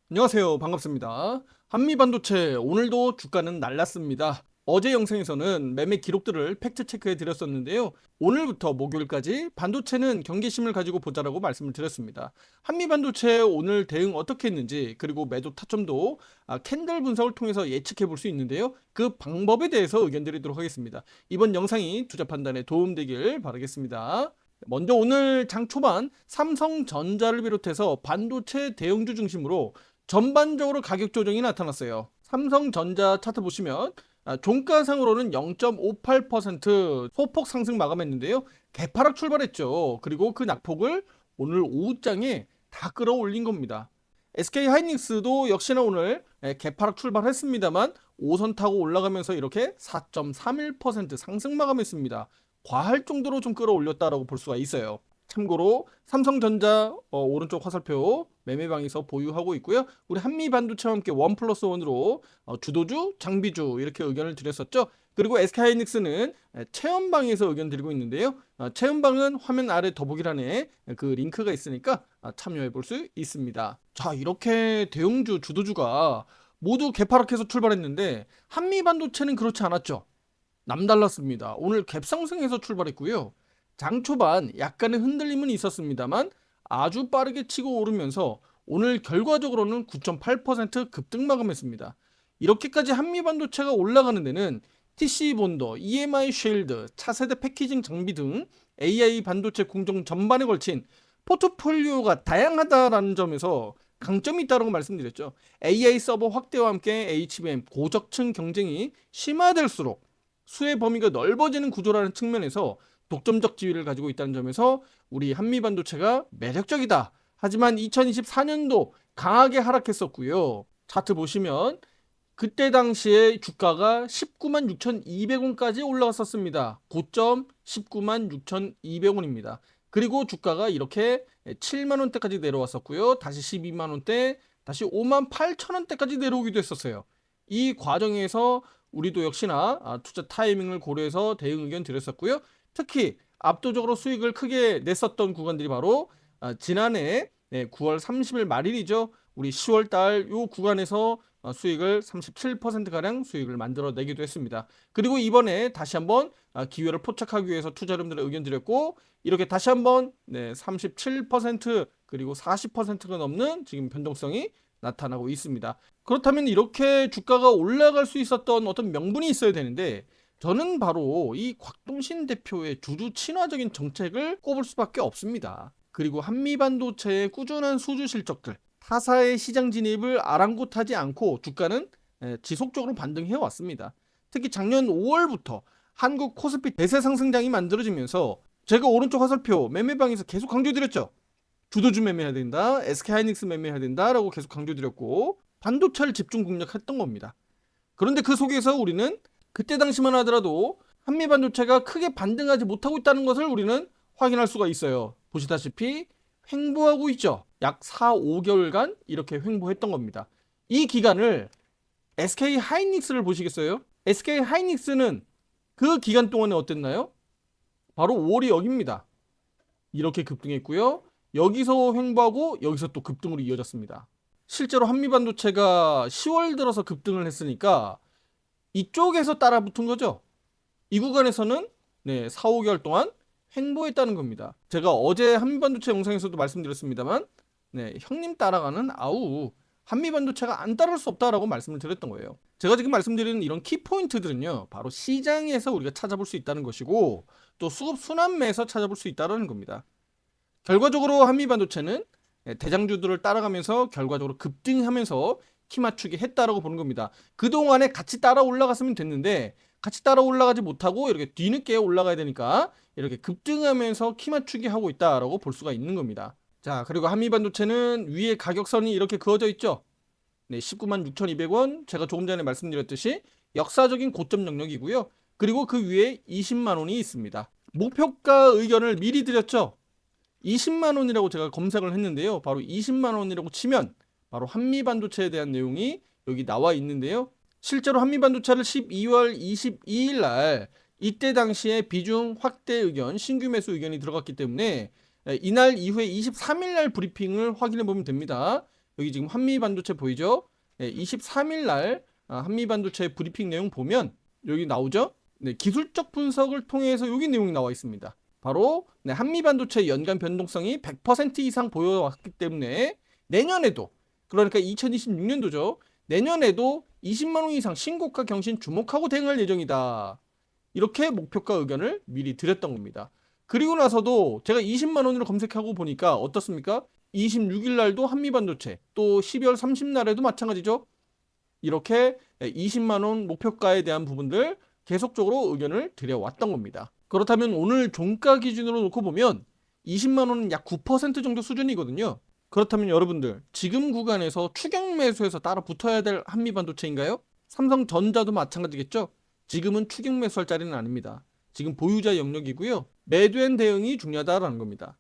안녕하세요. 반갑습니다. 한미반도체 오늘도 주가는 날랐습니다. 어제 영상에서는 매매 기록들을 팩트 체크해 드렸었는데요. 오늘부터 목요일까지 반도체는 경계심을 가지고 보자라고 말씀을 드렸습니다. 한미반도체 오늘 대응 어떻게 했는지 그리고 매도 타점도 캔들 분석을 통해서 예측해 볼 수 있는데요. 그 방법에 대해서 의견 드리도록 하겠습니다. 이번 영상이 투자 판단에 도움되길 바라겠습니다. 먼저 오늘 장 초반 삼성전자를 비롯해서 반도체 대형주 중심으로 전반적으로 가격 조정이 나타났어요. 삼성전자 차트 보시면 종가상으로는 0.58% 소폭 상승 마감했는데요. 개파락 출발했죠. 그리고 그 낙폭을 오늘 오후장에 다 끌어올린 겁니다. SK하이닉스도 역시나 오늘 개파락 출발했습니다만 5선 타고 올라가면서 이렇게 4.31% 상승 마감했습니다. 과할 정도로 좀 끌어올렸다라고 볼 수가 있어요. 참고로 삼성전자 오른쪽 화살표 매매방에서 보유하고 있고요. 우리 한미반도체와 함께 1+1으로 주도주, 장비주 이렇게 의견을 드렸었죠. 그리고 SK하이닉스는 체험방에서 의견 드리고 있는데요. 체험방은 화면 아래 더보기란에 그 링크가 있으니까 참여해 볼 수 있습니다. 자, 이렇게 대형주, 주도주가 모두 개파락해서 출발했는데 한미반도체는 그렇지 않았죠. 남달랐습니다. 오늘 갭상승해서 출발했고요. 장 초반 약간의 흔들림은 있었습니다만 아주 빠르게 치고 오르면서 오늘 결과적으로는 9.8% 급등 마감했습니다. 이렇게까지 한미반도체가 올라가는 데는 TC 본더, EMI 쉴드, 차세대 패키징 장비 등 AI 반도체 공정 전반에 걸친 포트폴리오가 다양하다라는 점에서 강점이 있다고 말씀드렸죠. AI 서버 확대와 함께 HBM 고적층 경쟁이 심화될수록 수혜 범위가 넓어지는 구조라는 측면에서 독점적 지위를 가지고 있다는 점에서 우리 한미반도체가 매력적이다. 하지만 2024년도 강하게 하락했었고요. 차트 보시면 그때 당시에 주가가 19만 6,200원까지 올라갔었습니다. 고점 19만 6,200원입니다. 그리고 주가가 이렇게 7만 원대까지 내려왔었고요. 다시 12만 원대, 다시 5만 8천 원대까지 내려오기도 했었어요. 이 과정에서 우리도 역시나 투자 타이밍을 고려해서 대응 의견 드렸었고요. 특히 압도적으로 수익을 크게 냈었던 구간들이 바로 지난해 9월 30일 말일이죠. 우리 10월 달 요 구간에서 수익을 37%가량 수익을 만들어내기도 했습니다. 그리고 이번에 다시 한번 기회를 포착하기 위해서 투자자분들의 의견 드렸고 이렇게 다시 한번 37% 그리고 40%가 넘는 지금 변동성이 나타나고 있습니다. 그렇다면 이렇게 주가가 올라갈 수 있었던 어떤 명분이 있어야 되는데 저는 바로 이 곽동신 대표의 주주 친화적인 정책을 꼽을 수밖에 없습니다. 그리고 한미반도체의 꾸준한 수주 실적들, 타사의 시장 진입을 아랑곳하지 않고 주가는 지속적으로 반등해 왔습니다. 특히 작년 5월부터 한국 코스피 대세 상승장이 만들어지면서 제가 오른쪽 화살표 매매방에서 계속 강조드렸죠. 주도주 매매해야 된다, SK하이닉스 매매해야 된다라고 계속 강조드렸고 반도체를 집중 공략했던 겁니다. 그런데 그 속에서 우리는 그때 당시만 하더라도 한미반도체가 크게 반등하지 못하고 있다는 것을 우리는 확인할 수가 있어요. 보시다시피 횡보하고 있죠. 약 4, 5개월간 이렇게 횡보했던 겁니다. 이 기간을 SK하이닉스를 보시겠어요? SK하이닉스는 그 기간 동안에 어땠나요? 바로 5월이 여기입니다. 이렇게 급등했고요. 여기서 횡보하고 여기서 또 급등으로 이어졌습니다. 실제로 한미반도체가 10월 들어서 급등을 했으니까 이쪽에서 따라 붙은 거죠. 이 구간에서는 4, 5개월 동안 횡보했다는 겁니다. 제가 어제 한미반도체 영상에서도 말씀드렸습니다만 형님 따라가는 아우 한미반도체가 안 따를 수 없다라고 말씀을 드렸던 거예요. 제가 지금 말씀드리는 이런 키포인트들은요. 바로 시장에서 우리가 찾아볼 수 있다는 것이고 또 수급 순환매에서 찾아볼 수 있다는 겁니다. 결과적으로 한미반도체는 대장주들을 따라가면서 결과적으로 급등하면서 키 맞추기 했다라고 보는 겁니다. 그동안에 같이 따라 올라갔으면 됐는데 같이 따라 올라가지 못하고 이렇게 뒤늦게 올라가야 되니까 이렇게 급등하면서 키 맞추기 하고 있다라고 볼 수가 있는 겁니다. 자, 그리고 한미반도체는 위에 가격선이 이렇게 그어져 있죠. 19만 6,200원 제가 조금 전에 말씀드렸듯이 역사적인 고점 영역이고요. 그리고 그 위에 20만 원이 있습니다. 목표가 의견을 미리 드렸죠. 20만 원이라고 제가 검색을 했는데요. 바로 20만 원이라고 치면 바로 한미반도체에 대한 내용이 여기 나와 있는데요. 실제로 한미반도체를 12월 22일 날 이때 당시에 비중 확대 의견, 신규 매수 의견이 들어갔기 때문에 이날 이후에 23일 날 브리핑을 확인해 보면 됩니다. 여기 지금 한미반도체 보이죠? 23일 날 한미반도체 브리핑 내용 보면 여기 나오죠? 네, 기술적 분석을 통해서 여기 내용이 나와 있습니다. 바로 한미반도체 연간 변동성이 100% 이상 보여왔기 때문에 내년에도, 그러니까 2026년도죠. 내년에도 20만 원 이상 신고가 경신 주목하고 대응할 예정이다. 이렇게 목표가 의견을 미리 드렸던 겁니다. 그리고 나서도 제가 20만 원으로 검색하고 보니까 어떻습니까? 26일 날도 한미반도체, 또 12월 30날에도 마찬가지죠. 이렇게 20만 원 목표가에 대한 부분들 계속적으로 의견을 드려왔던 겁니다. 그렇다면 오늘 종가 기준으로 놓고 보면 20만 원은 약 9% 정도 수준이거든요. 그렇다면 여러분들 지금 구간에서 추격 매수해서 따라 붙어야 될 한미반도체인가요? 삼성전자도 마찬가지겠죠? 지금은 추격 매수할 자리는 아닙니다. 지금 보유자 영역이고요. 매도엔 대응이 중요하다라는 겁니다.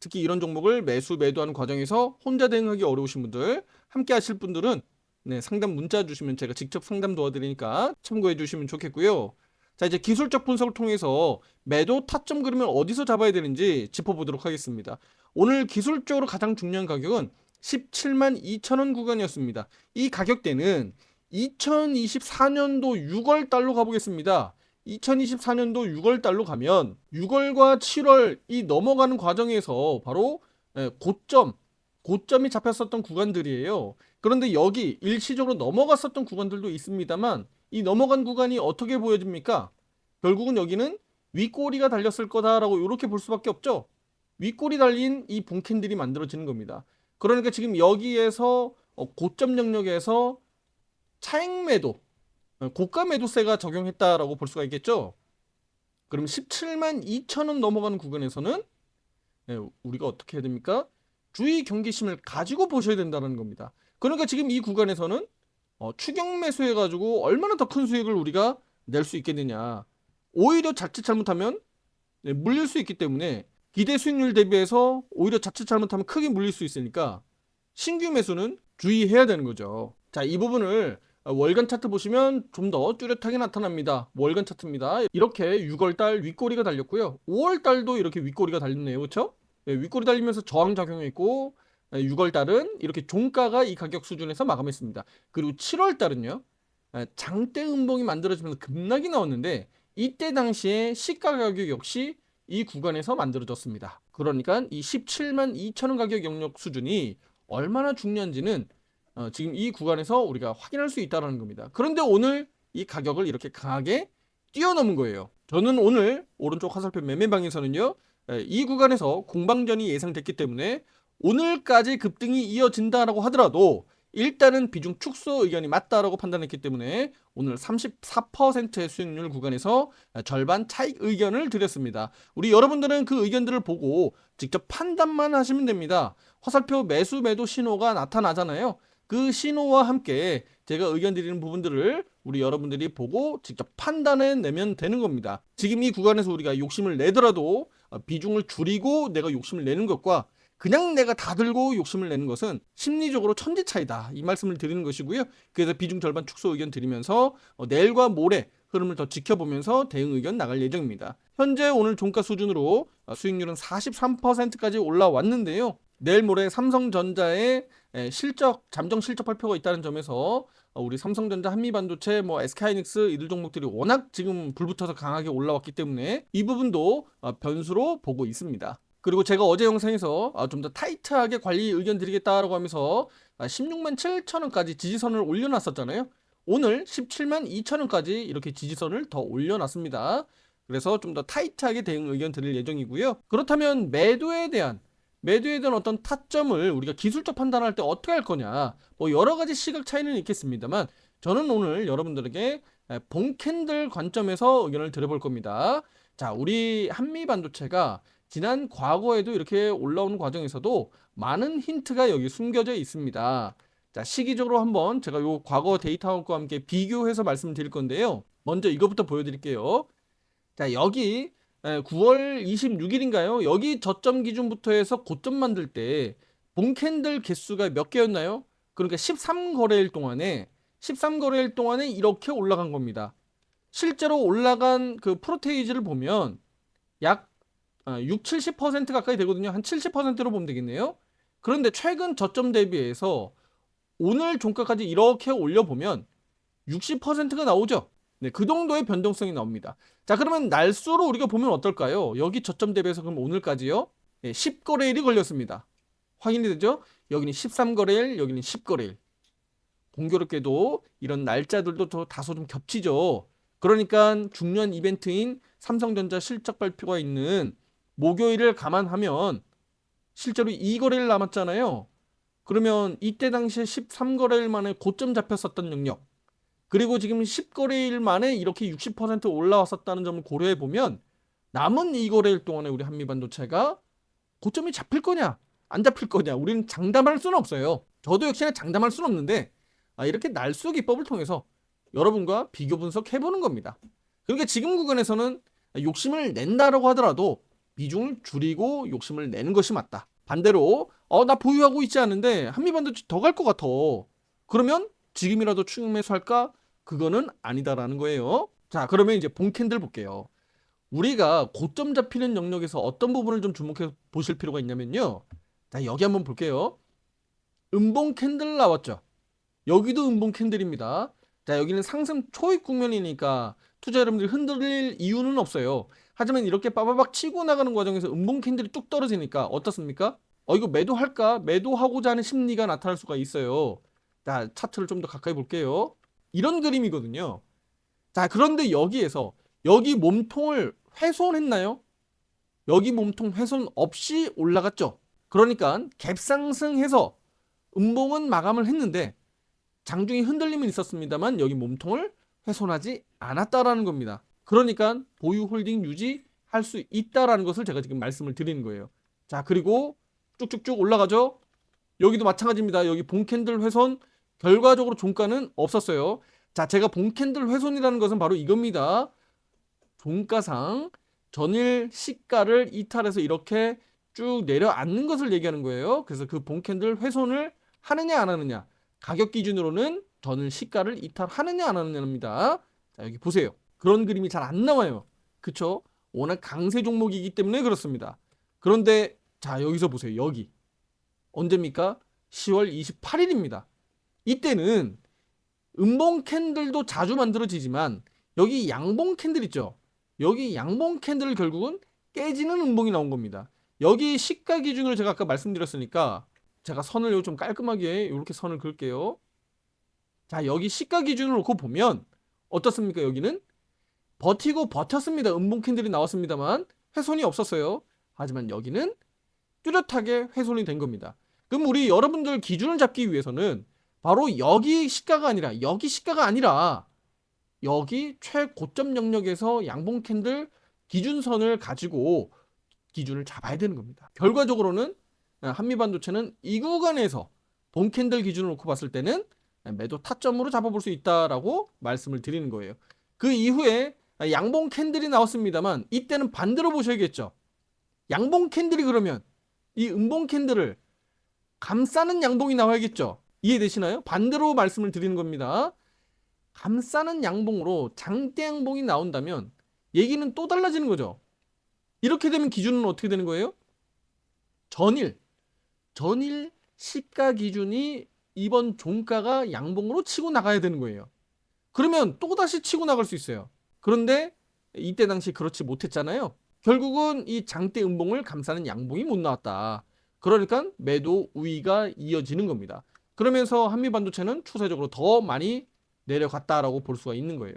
특히 이런 종목을 매도하는 과정에서 혼자 대응하기 어려우신 분들, 함께 하실 분들은 상담 문자 주시면 제가 직접 상담 도와드리니까 참고해 주시면 좋겠고요. 자, 이제 기술적 분석을 통해서 매도 타점 그림을 어디서 잡아야 되는지 짚어보도록 하겠습니다. 오늘 기술적으로 가장 중요한 가격은 17만 2천 원 구간이었습니다. 이 가격대는 2024년도 6월 달로 가보겠습니다. 2024년도 6월 달로 가면 6월과 7월 이 넘어가는 과정에서 바로 고점이 잡혔었던 구간들이에요. 그런데 여기 일시적으로 넘어갔었던 구간들도 있습니다만 이 넘어간 구간이 어떻게 보여집니까? 결국은 여기는 윗꼬리가 달렸을 거다라고 이렇게 볼 수밖에 없죠. 윗꼬리 달린 이 봉캔들이 만들어지는 겁니다. 그러니까 지금 여기에서 고점 영역에서 차익 매도, 고가 매도세가 적용했다라고 볼 수가 있겠죠. 그럼 17만 2천 원 넘어가는 구간에서는 우리가 어떻게 해야 됩니까? 주의 경계심을 가지고 보셔야 된다는 겁니다. 그러니까 지금 이 구간에서는 추격 매수해가지고 얼마나 더 큰 수익을 우리가 낼 수 있겠느냐. 오히려 자칫 잘못하면 물릴 수 있기 때문에 기대 수익률 대비해서 오히려 자칫 잘못하면 크게 물릴 수 있으니까 신규 매수는 주의해야 되는 거죠. 자, 이 부분을 월간 차트 보시면 좀 더 뚜렷하게 나타납니다. 월간 차트입니다. 이렇게 6월달 윗꼬리가 달렸고요. 5월달도 이렇게 윗꼬리가 달렸네요. 그렇죠? 윗꼬리 달리면서 저항 작용했고 6월달은 이렇게 종가가 이 가격 수준에서 마감했습니다. 그리고 7월달은요. 장대 음봉이 만들어지면서 급락이 나왔는데 이때 당시에 시가 가격 역시 이 구간에서 만들어졌습니다. 그러니까 이 17만 2천 원 가격 영역 수준이 얼마나 중요한지는 지금 이 구간에서 우리가 확인할 수 있다는 겁니다. 그런데 오늘 이 가격을 이렇게 강하게 뛰어넘은 거예요. 저는 오늘 오른쪽 화살표 매매방에서는요. 이 구간에서 공방전이 예상됐기 때문에 오늘까지 급등이 이어진다라고 하더라도 일단은 비중 축소 의견이 맞다라고 판단했기 때문에 오늘 34%의 수익률 구간에서 절반 차익 의견을 드렸습니다. 우리 여러분들은 그 의견들을 보고 직접 판단만 하시면 됩니다. 화살표 매수 매도 신호가 나타나잖아요. 그 신호와 함께 제가 의견 드리는 부분들을 우리 여러분들이 보고 직접 판단해 내면 되는 겁니다. 지금 이 구간에서 우리가 욕심을 내더라도 비중을 줄이고 내가 욕심을 내는 것과 그냥 내가 다 들고 욕심을 내는 것은 심리적으로 천지 차이다. 이 말씀을 드리는 것이고요. 그래서 비중 절반 축소 의견 드리면서 내일과 모레 흐름을 더 지켜보면서 대응 의견 나갈 예정입니다. 현재 오늘 종가 수준으로 수익률은 43%까지 올라왔는데요. 내일 모레 삼성전자의 잠정 실적 발표가 있다는 점에서 우리 삼성전자, 한미반도체, SK하이닉스 이들 종목들이 워낙 지금 불붙어서 강하게 올라왔기 때문에 이 부분도 변수로 보고 있습니다. 그리고 제가 어제 영상에서 좀 더 타이트하게 관리 의견 드리겠다라고 하면서 16만 7천 원까지 지지선을 올려놨었잖아요. 오늘 17만 2천 원까지 이렇게 지지선을 더 올려놨습니다. 그래서 좀 더 타이트하게 대응 의견 드릴 예정이고요. 그렇다면 매도에 대한 어떤 타점을 우리가 기술적 판단할 때 어떻게 할 거냐, 여러 가지 시각 차이는 있겠습니다만 저는 오늘 여러분들에게 봉캔들 관점에서 의견을 드려볼 겁니다. 자, 우리 한미반도체가 지난 과거에도 이렇게 올라오는 과정에서도 많은 힌트가 여기 숨겨져 있습니다. 자, 시기적으로 한번 제가 요 과거 데이터와 함께 비교해서 말씀드릴 건데요. 먼저 이것부터 보여드릴게요. 자, 여기 9월 26일인가요? 여기 저점 기준부터 해서 고점 만들 때 봉캔들 개수가 몇 개였나요? 그러니까 13거래일 동안에 이렇게 올라간 겁니다. 실제로 올라간 그 프로테이지를 보면 약 70% 가까이 되거든요. 한 70%로 보면 되겠네요. 그런데 최근 저점 대비해서 오늘 종가까지 이렇게 올려보면 60%가 나오죠. 네, 그 정도의 변동성이 나옵니다. 자, 그러면 날수로 우리가 보면 어떨까요? 여기 저점 대비해서 그럼 오늘까지요. 네, 10거래일이 걸렸습니다. 확인이 되죠? 여기는 13거래일, 여기는 10거래일. 공교롭게도 이런 날짜들도 다소 좀 겹치죠. 그러니까 중요한 이벤트인 삼성전자 실적 발표가 있는 목요일을 감안하면 실제로 2거래일 남았잖아요. 그러면 이때 당시에 13거래일 만에 고점 잡혔었던 영역, 그리고 지금 10거래일 만에 이렇게 60% 올라왔었다는 점을 고려해 보면 남은 2거래일 동안에 우리 한미반도체가 고점이 잡힐 거냐 안 잡힐 거냐 우리는 장담할 수는 없어요. 저도 역시나 장담할 수는 없는데 이렇게 날수 기법을 통해서 여러분과 비교 분석해보는 겁니다. 그러니까 지금 구간에서는 욕심을 낸다라고 하더라도 비중을 줄이고 욕심을 내는 것이 맞다. 반대로 나 보유하고 있지 않은데 한미반도체 더 갈 것 같아. 그러면 지금이라도 추격 매수할까? 그거는 아니다라는 거예요. 자, 그러면 이제 본 캔들 볼게요. 우리가 고점 잡히는 영역에서 어떤 부분을 좀 주목해 보실 필요가 있냐면요. 자, 여기 한번 볼게요. 음봉 캔들 나왔죠. 여기도 음봉 캔들입니다. 자, 여기는 상승 초입 국면이니까 투자 여러분들이 흔들릴 이유는 없어요. 하지만 이렇게 빠바박 치고 나가는 과정에서 음봉 캔들이 뚝 떨어지니까 어떻습니까? 이거 매도할까? 매도하고자 하는 심리가 나타날 수가 있어요. 자, 차트를 좀 더 가까이 볼게요. 이런 그림이거든요. 자, 그런데 여기에서 여기 몸통을 훼손했나요? 여기 몸통 훼손 없이 올라갔죠. 그러니까 갭상승해서 음봉은 마감을 했는데 장중에 흔들림은 있었습니다만 여기 몸통을 훼손하지 않았다라는 겁니다. 그러니까 보유 홀딩 유지할 수 있다라는 것을 제가 지금 말씀을 드리는 거예요. 자, 그리고 쭉쭉쭉 올라가죠. 여기도 마찬가지입니다. 여기 본캔들 훼손, 결과적으로 종가는 없었어요. 자, 제가 본캔들 훼손이라는 것은 바로 이겁니다. 종가상 전일 시가를 이탈해서 이렇게 쭉 내려앉는 것을 얘기하는 거예요. 그래서 그 본캔들 훼손을 하느냐 안 하느냐, 가격 기준으로는 전일 시가를 이탈하느냐 안 하느냐입니다. 자, 여기 보세요. 그런 그림이 잘 안 나와요. 그쵸? 워낙 강세 종목이기 때문에 그렇습니다. 그런데 자, 여기서 보세요. 여기 언제입니까? 10월 28일입니다. 이때는 음봉 캔들도 자주 만들어지지만 여기 양봉 캔들 있죠. 여기 양봉 캔들 결국은 깨지는 음봉이 나온 겁니다. 여기 시가 기준으로 제가 아까 말씀드렸으니까 제가 선을 좀 깔끔하게 이렇게 선을 그을게요. 자, 여기 시가 기준으로 놓고 보면 어떻습니까? 여기는 버티고 버텼습니다. 음봉 캔들이 나왔습니다만 훼손이 없었어요. 하지만 여기는 뚜렷하게 훼손이 된 겁니다. 그럼 우리 여러분들 기준을 잡기 위해서는 바로 여기 시가가 아니라 여기 최고점 영역에서 양봉 캔들 기준선을 가지고 기준을 잡아야 되는 겁니다. 결과적으로는 한미반도체는 이 구간에서 본 캔들 기준으로 놓고 봤을 때는 매도 타점으로 잡아볼 수 있다라고 말씀을 드리는 거예요. 그 이후에 양봉 캔들이 나왔습니다만 이때는 반대로 보셔야겠죠. 양봉 캔들이 그러면 이 음봉 캔들을 감싸는 양봉이 나와야겠죠. 이해되시나요? 반대로 말씀을 드리는 겁니다. 감싸는 양봉으로 장대 양봉이 나온다면 얘기는 또 달라지는 거죠. 이렇게 되면 기준은 어떻게 되는 거예요? 전일 시가 기준이 이번 종가가 양봉으로 치고 나가야 되는 거예요. 그러면 또다시 치고 나갈 수 있어요. 그런데 이때 당시 그렇지 못했잖아요. 결국은 이 장대 음봉을 감싸는 양봉이 못 나왔다. 그러니까 매도 우위가 이어지는 겁니다. 그러면서 한미반도체는 추세적으로 더 많이 내려갔다라고 볼 수가 있는 거예요.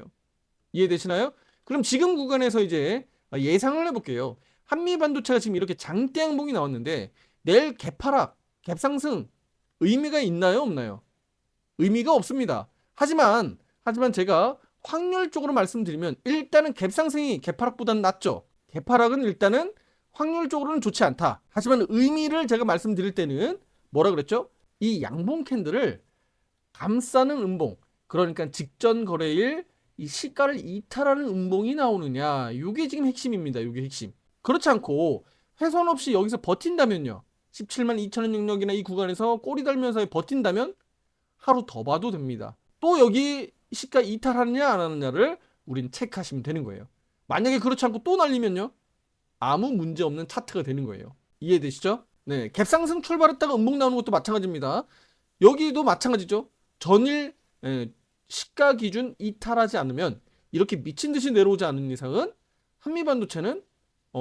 이해되시나요? 그럼 지금 구간에서 이제 예상을 해볼게요. 한미반도체가 지금 이렇게 장대 양봉이 나왔는데 내일 갭하락, 갭상승 의미가 있나요? 없나요? 의미가 없습니다. 하지만 제가 확률적으로 말씀드리면 일단은 갭상승이 갭하락보다는 낫죠. 갭하락은 일단은 확률적으로는 좋지 않다. 하지만 의미를 제가 말씀드릴 때는 뭐라 그랬죠? 이 양봉 캔들을 감싸는 음봉, 그러니까 직전 거래일 이 시가를 이탈하는 음봉이 나오느냐, 이게 지금 핵심입니다. 이게 핵심. 그렇지 않고 훼손 없이 여기서 버틴다면요, 17만 2천원 영역이나 이 구간에서 꼬리 달면서 버틴다면 하루 더 봐도 됩니다. 또 여기 시가 이탈하느냐 안 하느냐를 우린 체크하시면 되는 거예요. 만약에 그렇지 않고 또 날리면요, 아무 문제 없는 차트가 되는 거예요. 이해되시죠? 네, 갭상승 출발했다가 음봉 나오는 것도 마찬가지입니다. 여기도 마찬가지죠. 전일 시가 기준 이탈하지 않으면 이렇게 미친 듯이 내려오지 않는 이상은 한미반도체는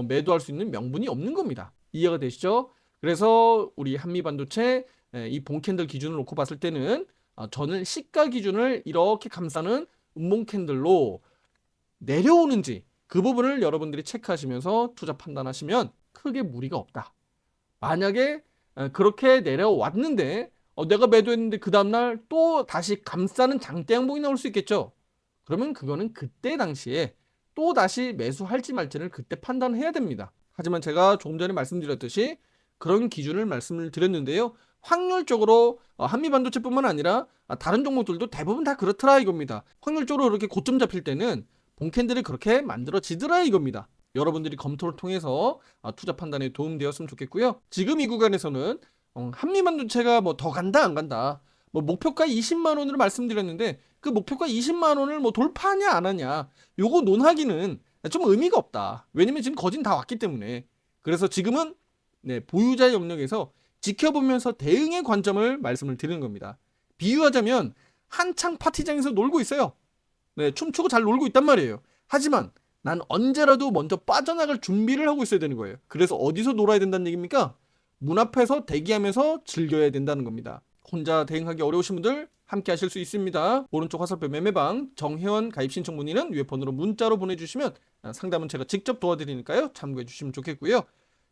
매도할 수 있는 명분이 없는 겁니다. 이해가 되시죠? 그래서 우리 한미반도체 이 봉캔들 기준을 놓고 봤을 때는 전일 시가 기준을 이렇게 감싸는 음봉 캔들로 내려오는지 그 부분을 여러분들이 체크하시면서 투자 판단하시면 크게 무리가 없다. 만약에 그렇게 내려왔는데 내가 매도했는데 그 다음날 또 다시 감싸는 장대 양봉이 나올 수 있겠죠. 그러면 그거는 그때 당시에 또 다시 매수할지 말지를 그때 판단해야 됩니다. 하지만 제가 조금 전에 말씀드렸듯이 그런 기준을 말씀을 드렸는데요. 확률적으로 한미반도체뿐만 아니라 다른 종목들도 대부분 다 그렇더라 이겁니다. 확률적으로 이렇게 고점 잡힐 때는 봉캔들이 그렇게 만들어지더라 이겁니다. 여러분들이 검토를 통해서 투자 판단에 도움되었으면 좋겠고요. 지금 이 구간에서는 한미반도체가 뭐 더 간다 안 간다 뭐 목표가 20만 원으로 말씀드렸는데 그 목표가 20만 원을 뭐 돌파하냐 안 하냐 요거 논하기는 좀 의미가 없다. 왜냐면 지금 거진 다 왔기 때문에. 그래서 지금은 보유자 영역에서 지켜보면서 대응의 관점을 말씀을 드리는 겁니다. 비유하자면 한창 파티장에서 놀고 있어요. 춤추고 잘 놀고 있단 말이에요. 하지만 난 언제라도 먼저 빠져나갈 준비를 하고 있어야 되는 거예요. 그래서 어디서 놀아야 된다는 얘기입니까? 문 앞에서 대기하면서 즐겨야 된다는 겁니다. 혼자 대응하기 어려우신 분들 함께 하실 수 있습니다. 오른쪽 화살표 매매방 정회원 가입 신청 문의는 위에 번호로 문자로 보내주시면 상담은 제가 직접 도와드리니까요. 참고해 주시면 좋겠고요.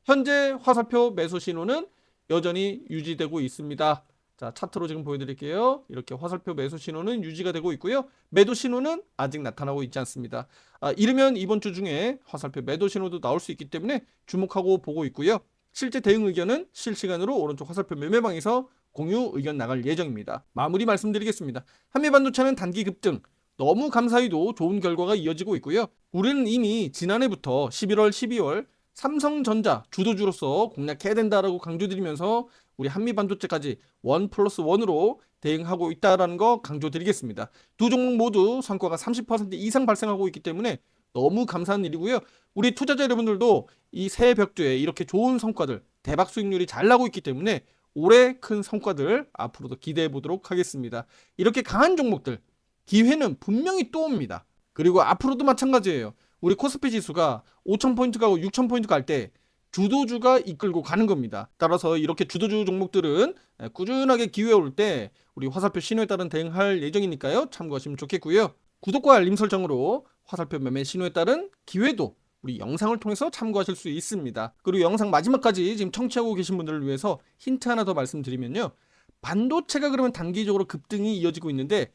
현재 화살표 매수 신호는 여전히 유지되고 있습니다. 자, 차트로 지금 보여드릴게요. 이렇게 화살표 매수 신호는 유지가 되고 있고요. 매도 신호는 아직 나타나고 있지 않습니다. 이르면 이번 주 중에 화살표 매도 신호도 나올 수 있기 때문에 주목하고 보고 있고요. 실제 대응 의견은 실시간으로 오른쪽 화살표 매매방에서 공유 의견 나갈 예정입니다. 마무리 말씀드리겠습니다. 한미반도체는 단기 급등, 너무 감사히도 좋은 결과가 이어지고 있고요. 우리는 이미 지난해부터 11월, 12월 삼성전자 주도주로서 공략해야 된다라고 강조드리면서 우리 한미반도체까지 1+1으로 대응하고 있다는 거 강조드리겠습니다. 두 종목 모두 성과가 30% 이상 발생하고 있기 때문에 너무 감사한 일이고요. 우리 투자자 여러분들도 이 새 벽두에 이렇게 좋은 성과들, 대박 수익률이 잘 나고 있기 때문에 올해 큰 성과들 앞으로도 기대해 보도록 하겠습니다. 이렇게 강한 종목들, 기회는 분명히 또 옵니다. 그리고 앞으로도 마찬가지예요. 우리 코스피 지수가 5,000포인트 가고 6,000포인트 갈 때 주도주가 이끌고 가는 겁니다. 따라서 이렇게 주도주 종목들은 꾸준하게 기회 올 때 우리 화살표 신호에 따른 대응할 예정이니까요. 참고하시면 좋겠고요. 구독과 알림 설정으로 화살표 매매 신호에 따른 기회도 우리 영상을 통해서 참고하실 수 있습니다. 그리고 영상 마지막까지 지금 청취하고 계신 분들을 위해서 힌트 하나 더 말씀드리면요. 반도체가 그러면 단기적으로 급등이 이어지고 있는데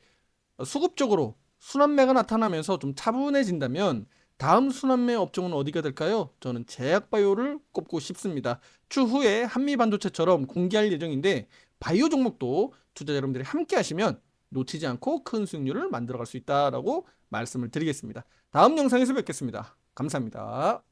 수급적으로 순환매가 나타나면서 좀 차분해진다면 다음 순환매 업종은 어디가 될까요? 저는 제약바이오를 꼽고 싶습니다. 추후에 한미반도체처럼 공개할 예정인데 바이오 종목도 투자자 여러분들이 함께 하시면 놓치지 않고 큰 수익률을 만들어갈 수 있다라고 말씀을 드리겠습니다. 다음 영상에서 뵙겠습니다. 감사합니다.